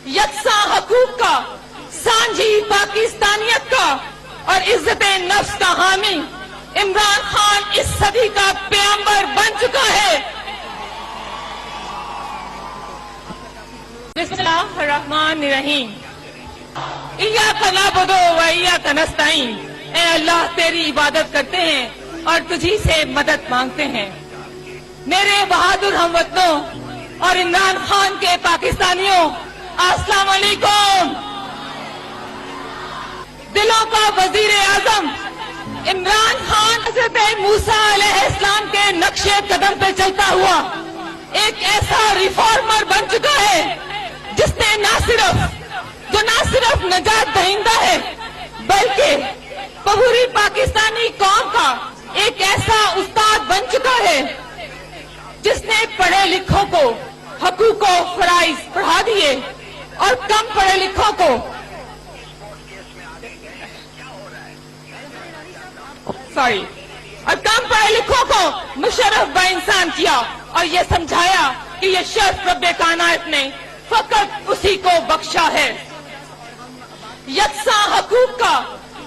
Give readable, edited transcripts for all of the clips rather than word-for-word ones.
यकसा हकूक का, सांझी पाकिस्तानियत का और इज्जत नफ्स का हामी इमरान खान इस सदी का पैगंबर बन चुका है। बिस्मिल्लाहिर्रहमानिर्रहीम। इय्याका नअबुदु व इय्याका नस्तईन। ए अल्लाह, तेरी इबादत करते हैं और तुझी से मदद मांगते हैं। मेरे बहादुर हमवतनों और इमरान खान के पाकिस्तानियों, अस्सलाम वालेकुम। दिलों का वजीर आजम इमरान खान हज़रत मूसा अलैहिस्सलाम के नक्शे कदम पे चलता हुआ एक ऐसा रिफॉर्मर बन चुका है जिसने न सिर्फ नजात दहिंदा है बल्कि पूरी पाकिस्तानी कौम का एक ऐसा उस्ताद बन चुका है जिसने पढ़े लिखों को हकूक व फराइज पढ़ा दिए और कम पढ़े लिखों को मुशर्रफ बाइंसान किया और ये समझाया कि ये शर्फ रब्बे कायनात ने फकत उसी को बख्शा है। यकसा हकूक का,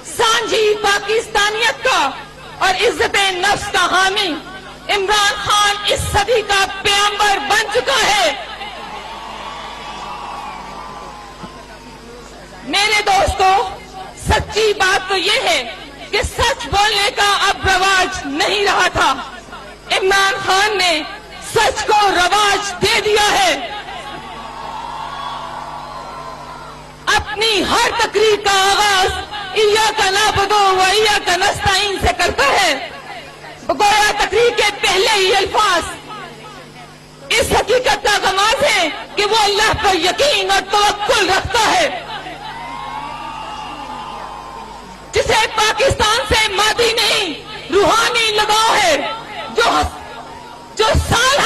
सांझी पाकिस्तानियत का और इज्जत नफ्स का हामी इमरान खान इस सदी का पैगंबर बन चुका है। मेरे दोस्तों, सच्ची बात तो ये है कि सच बोलने का अब रवाज नहीं रहा था। इमरान खान ने सच को रवाज दे दिया है। अपनी हर तकरीर का आगाज इय्याका नअबुदु व इय्याका नस्तईन से करता है। गोया तकरीर के पहले ही अल्फाज इस हकीकत का गमाज है कि वो अल्लाह पर यकीन और तवक्कुल रखता है, जिसे पाकिस्तान से मादी नहीं रूहानी लगाव है, जो साल